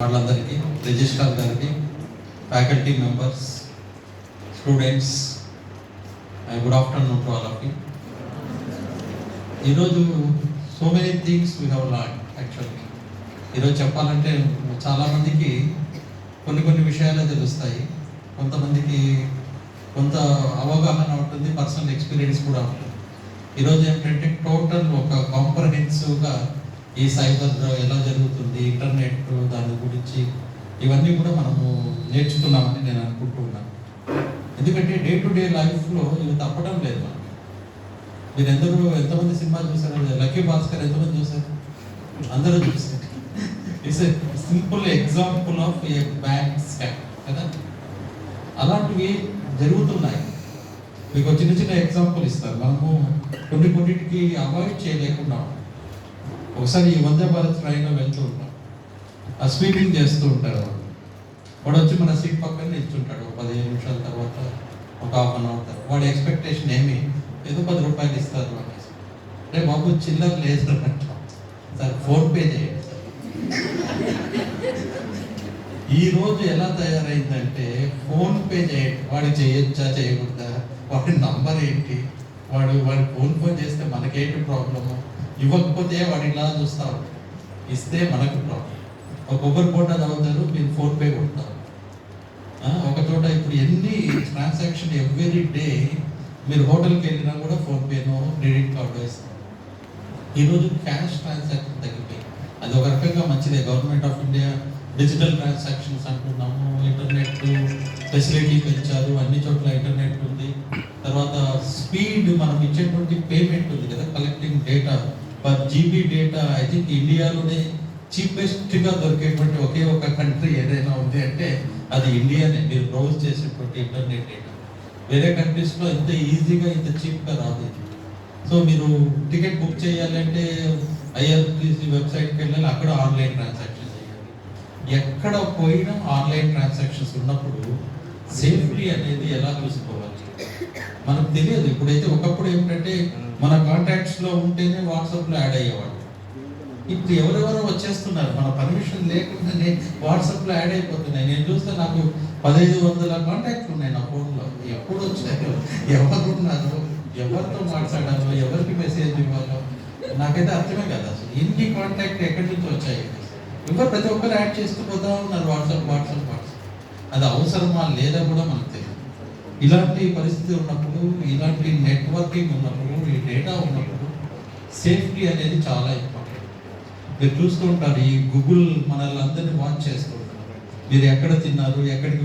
వాళ్ళందరికీ, రిజిస్ట్రార్ గారికి, faculty members, students, good afternoon to all of you. ఈరోజు so many things we have learn. Actually ఈరోజు చెప్పాలంటే చాలామందికి కొన్ని విషయాలే తెలుస్తాయి, కొంతమందికి కొంత అవగాహన ఉంటుంది, పర్సనల్ ఎక్స్పీరియన్స్ కూడా ఉంటుంది. ఈరోజు ఏంటంటే టోటల్ ఒక కాంప్రహెన్సివ్గా ఈ సైబర్ ఎలా జరుగుతుంది, ఇంటర్నెట్ దాని గురించి ఇవన్నీ కూడా మనము నేర్చుకున్నామని నేను అనుకుంటూ ఉన్నాను. ఎందుకంటే డే టు డే లైఫ్లో ఇవి తప్పడం లేదు మనకి. మీరు ఎంతమంది సినిమా చూసారు? లక్కీ భాస్కర్ ఎంతమంది చూసారు? అందరూ చూసారు. It's a simple example of A bank scam కదా. అలాంటివి జరుగుతున్నాయి. మీకు చిన్న చిన్న ఎగ్జాంపుల్ ఇస్తారు. మనము కొన్నిటికి అవాయిడ్ చేయలేకుండా. ఒకసారి ఈ వందే భారత్ ట్రైన్లో వెళ్తూ ఉంటాం, ఆ స్వీపింగ్ చేస్తూ ఉంటారు. వాడు వచ్చి మన సీట్ పక్కన నిల్చుంటాడు. 15 నిమిషాల తర్వాత, ఒక హాఫ్ అన్ అవర్ తర్వాత వాడి ఎక్స్పెక్టేషన్ ఏదో 10 రూపాయలు ఇస్తారు అనేసి. అంటే బాబు చిల్లర లేదు అంటాం సార్, ఫోన్పే చేయండి. ఈరోజు ఎలా తయారైందంటే ఫోన్పే చేయండి. వాడు చేయొచ్చా చేయకూడదా, వాడి నంబర్ ఏంటి, వాడి ఫోన్ చేస్తే మనకేంటి ప్రాబ్లము, ఇవ్వకపోతే వాడు ఇలా చూస్తారు, ఇస్తే మనకు ప్రాబ్లం. ఒక కొబ్బరి పూట తాగుతారు, మీరు ఫోన్పే కొడతారు. ఒక చోట ఇప్పుడు ఎన్ని ట్రాన్సాక్షన్ ఎవ్రీ డే మీరు హోటల్కి వెళ్ళినా కూడా ఫోన్పేనో క్రెడిట్ కార్డు వేస్తారు. ఈరోజు క్యాష్ ట్రాన్సాక్షన్ తగ్గిపోయి, అది ఒక రకంగా మంచిదే. Government of India digital transactions అంటున్నాము, ఇంటర్నెట్ ఫెసిలిటీ పెంచారు, అన్ని చోట్ల ఇంటర్నెట్ ఉంది. తర్వాత స్పీడ్, మనం ఇచ్చేటువంటి పేమెంట్ ఉంది కదా, collecting data per GB data. I think ఇండియాలోనే చీపెస్ట్గా దొరికేటువంటి ఒకే ఒక కంట్రీ ఏదైనా ఉంది అంటే అది ఇండియానే. మీరు బ్రౌజ్ చేసేటువంటి ఇంటర్నెట్ డేటా వేరే కంట్రీస్లో ఇంత ఈజీగా ఇంత చీప్గా రాదు. సో మీరు టికెట్ బుక్ చేయాలంటే ఐఆర్సీటీసీ వెబ్సైట్కి వెళ్ళాలి, అక్కడ ఆన్లైన్ ట్రాన్సాక్షన్ చేయాలి. ఎక్కడ పోయినా ఆన్లైన్ ట్రాన్సాక్షన్స్ ఉన్నప్పుడు సేఫ్టీ అనేది ఎలా చూసుకోవాలి మనకు తెలియదు. ఇప్పుడైతే ఒకప్పుడు ఏమిటంటే మన కాంటాక్ట్స్లో ఉంటేనే వాట్సాప్లో యాడ్ అయ్యేవాడు. ఇప్పుడు ఎవరెవరో వచ్చేస్తున్నారు, మన పర్మిషన్ లేకుండానే వాట్సాప్లో యాడ్ అయిపోతున్నాయి. నేను చూస్తే నాకు 1500 కాంటాక్ట్లు ఉన్నాయి నా ఫోన్లో. ఎప్పుడు వచ్చాయో, ఎవరున్నారు, ఎవరితో మాట్లాడాలో, ఎవరికి మెసేజ్ ఇవ్వాలో నాకైతే అర్థమే కదా. అసలు ఎన్ని కాంటాక్ట్ ఎక్కడి నుంచి వచ్చాయి? ఇంకా ప్రతి ఒక్కరు యాడ్ చేస్తూ పోతా ఉన్నారు, వాట్సాప్. అది అవసరమా లేదా కూడా మనకు తెలియదు. ఇలాంటి పరిస్థితి ఉన్నప్పుడు, ఇలాంటి నెట్వర్కింగ్ ఉన్నప్పుడు, ఈ డేటా ఉన్నప్పుడు సేఫ్టీ అనేది చాలా ఇంపార్టెంట్. మీరు చూస్తూ ఉంటారు, ఈ గూగుల్ మనల్ని అందరినీ వాచ్ చేస్తూ ఉంటారు. మీరు ఎక్కడ తిన్నారు, ఎక్కడికి